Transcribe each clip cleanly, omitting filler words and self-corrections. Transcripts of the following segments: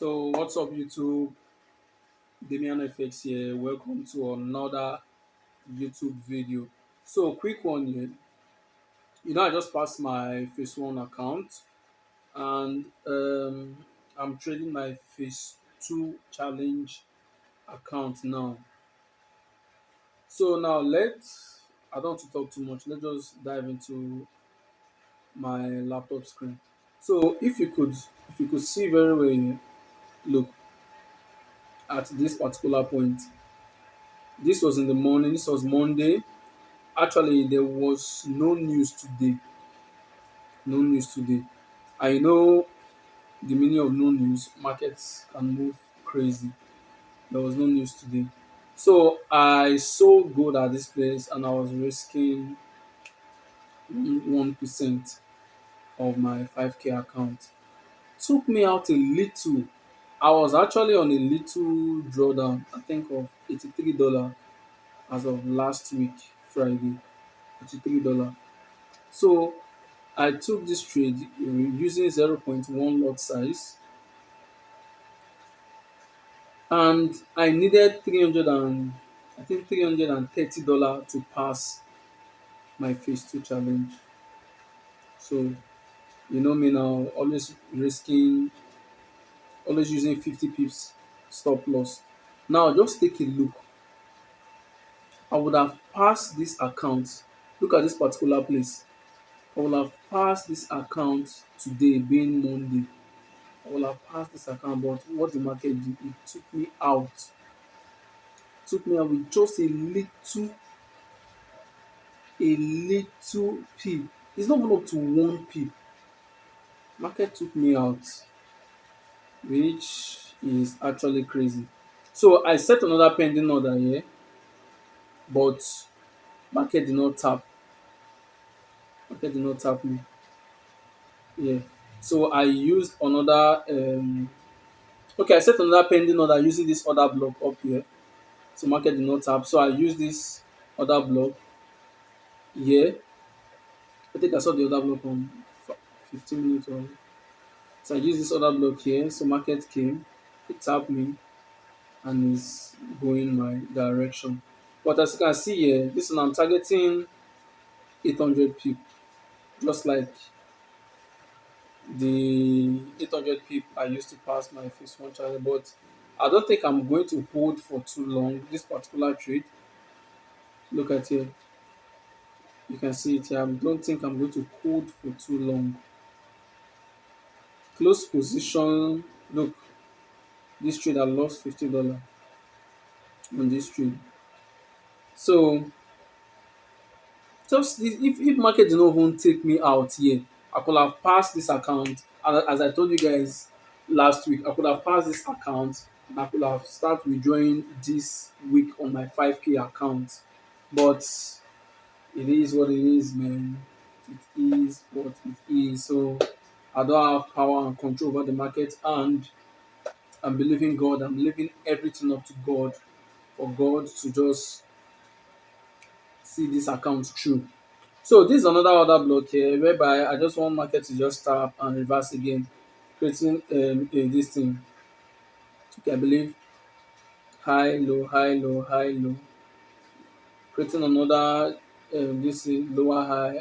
So what's up YouTube? Damian FX here. Welcome to another YouTube video. So quick one here. I just passed my phase one account and I'm trading my phase two challenge account now. So now I don't want to talk too much. Let's just dive into my laptop screen. So if you could see very well here, look at this particular point. This was in the morning, this was Monday. Actually, there was no news today. No news today. I know the meaning of no news. Markets can move crazy. There was no news today. So I sold gold at this place and I was risking 1% of my 5K account. Took me out a little. I was actually on a little drawdown, I think of $83 as of last week, Friday. $83. So I took this trade using zero point 0.1 lot size and I needed 300 and I think $330 to pass my phase two challenge. So you know me now, always using 50 pips stop loss. Now just take a look. I would have passed this account. Look at this particular place. I would have passed this account today being Monday. I will have passed this account, but what the market did, it took me out with just a little pip. It's not even up to one pip. Market took me out, which is actually crazy. So I set another pending order here, but market did not tap. Market did not tap me. Yeah. So I used another okay, I set another pending order using this other block up here. So market did not tap. So I used this other block here. I think I saw the other block on 15 minutes or so I used this other block here. So market came, it tapped me and is going my direction. But as you can see here, this one I'm targeting 800 pip, just like the 800 pip I used to pass my phase one challenge. But I don't think I'm going to hold for too long. This particular trade, look at here, you can see it here. I don't think I'm going to hold for too long. Close position, look, this trade I lost $50 on this trade. So just if market did not even take me out here, I could have passed this account. And as I told you guys last week, I could have passed this account and I could have started withdrawing this week on my 5K account. But it is what it is, man. It is what it is. So I don't have power and control over the market, and I'm believing God. I'm leaving everything up to God for God to just see this account through. So this is another order block here whereby I just want market to just tap and reverse again, creating this thing. Okay, I believe high, low, high, low, high, low, creating another this is lower high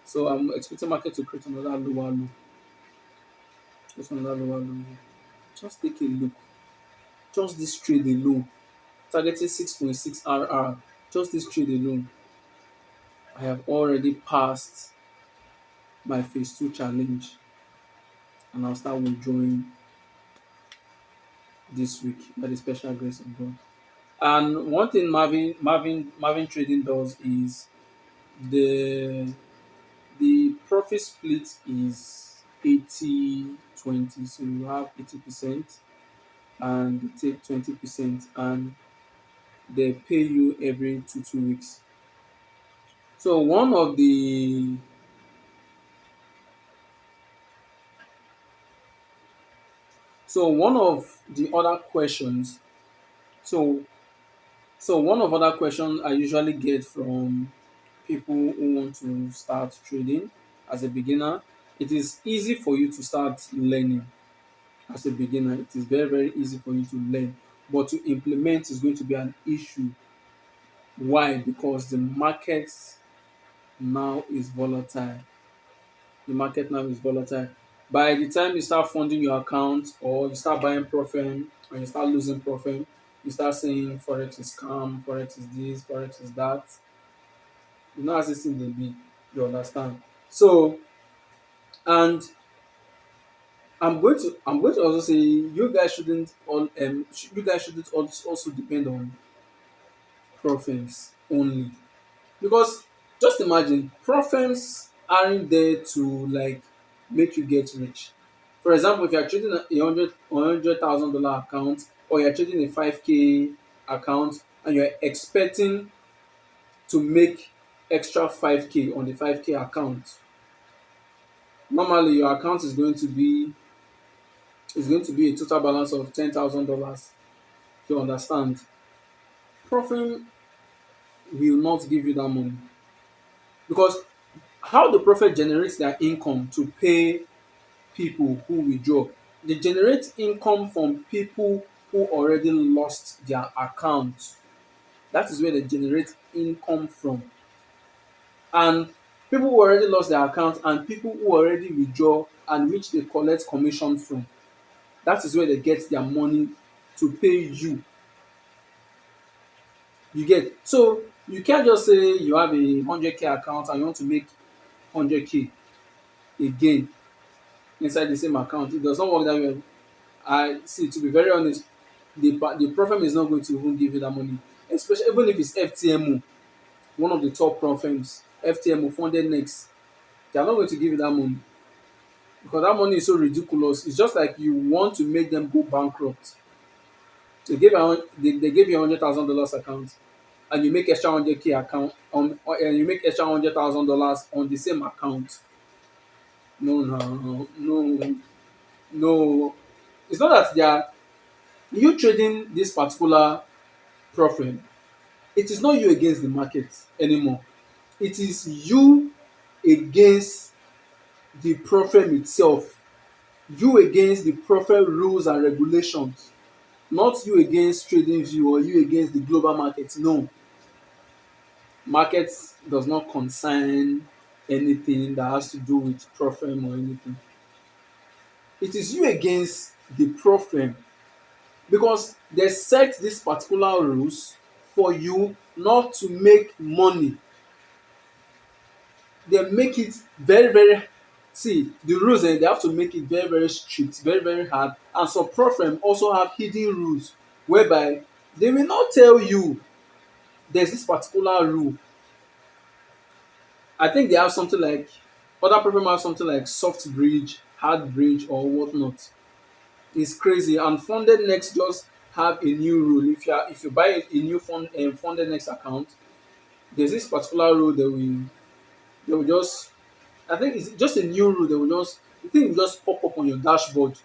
so I'm expecting market to create another lower low. Just another lower low here. Just take a look. Just this trade alone, targeting 6.6 RR. Just this trade alone, I have already passed my phase two challenge, and I'll start withdrawing this week by the special grace of God. And one thing Marvin Trading does is the the profit split is 80/20. So you have 80% and they take 20% and they pay you every two weeks. So one of the other questions so one of other questions I usually get from people who want to start trading as a beginner, it is easy for you to start learning. as a beginner. It is very, very easy for you to learn. But to implement is going to be an issue. Why? Because the market now is volatile. The market now is volatile. By the time you start funding your account or you start buying profit and you start losing profit, you start saying forex is scam, forex is this, forex is that. You know as this thing dey be, you understand. So, and I'm going to also say you guys shouldn't you guys shouldn't also depend on profits only, because just imagine profits aren't there to like make you get rich. For example, if you're trading $100,000 account or you're trading a 5K account and you're expecting to make extra 5K on the 5K account, normally your account is going to be a total balance of $10,000. You understand? Profit will not give you that money, because how the prophet generates their income to pay people who withdraw, they generate income from people who already lost their account. That is where they generate income from. And people who already lost their account and people who already withdraw and which they collect commission from, that is where they get their money to pay you. You get? So you can't just say you have a 100K account and you want to make 100K again inside the same account. It does not work that way. I see, to be very honest, the firm is not going to even give you that money, especially even if it's FTMO, one of the top firms, FTMO funded next. They are not going to give you that money, because that money is so ridiculous. It's just like you want to make them go bankrupt. They gave you $100,000 account and you make extra 100K account and you make extra $100,000 on the same account. No, no, no, no. It's not that they are you trading this particular profit. It is not you against the market anymore. It is you against the profit itself. You against the profit rules and regulations. Not you against trading view or you against the global market. No. Market does not concern anything that has to do with profit or anything. It is you against the profit, because they set these particular rules for you not to make money. They make it very, very, see the rules, they have to make it very, very strict, very, very hard. And some program also have hidden rules whereby they will not tell you there's this particular rule. I think they have something like, other program have something like soft bridge, hard bridge or whatnot. It's crazy. And funded next just have a new rule. If you buy a new funded next account, there's this particular rule they will just, I think it's just a new rule. They will just, the thing will just pop up on your dashboard.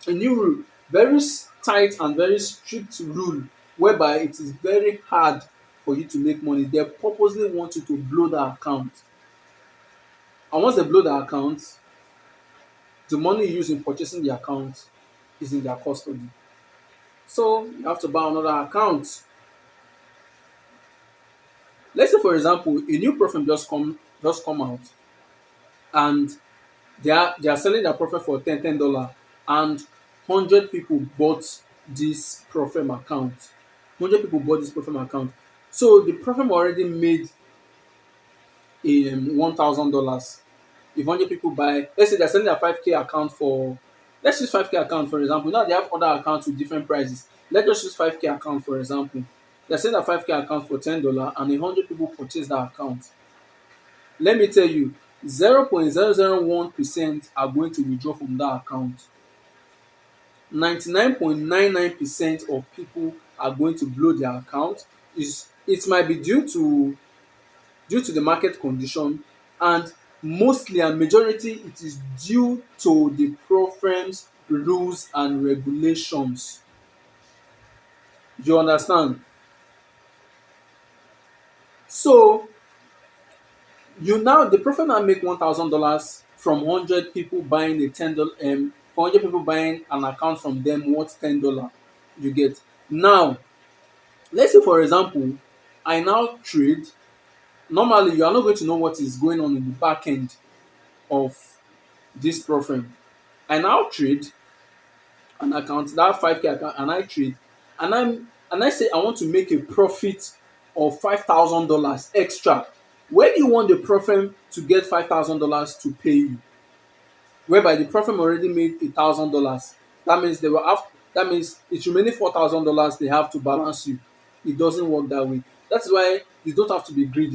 A new rule, very tight and very strict rule, whereby it is very hard for you to make money. They purposely want you to blow the account. And once they blow the account, the money you use in purchasing the account is in their custody. So you have to buy another account. Let's say, for example, a new perfume just come out, and they are selling their profit for $10 and 100 people bought this profit account. 100 people bought this profit account. So the profit already made $1,000. If 100 people buy, let's say they're selling a 5K account for, let's use 5K account for example. Now they have other accounts with different prices. Let's just use 5K account for example. They're selling a 5K account for $10 and 100 people purchase that account. Let me tell you, 0.001% are going to withdraw from that account. 99.99% of people are going to blow their account. It might be due to the market condition, and mostly and majority it is due to the pro firms rules and regulations. You understand? So the pro firm now make $1,000 from 100 people buying a $10 for 100 people buying an account from them worth $10, you get. Now, let's say for example, I now trade. Normally, you are not going to know what is going on in the back end of this problem. I now trade an account, that 5K account, and I trade, and I say I want to make a profit of $5,000 extra. Where do you want the profit to get $5,000 to pay you? Whereby the profit already made $1,000. That means they will have. That means it's remaining $4,000 they have to balance you. It doesn't work that way. That's why you don't have to be greedy.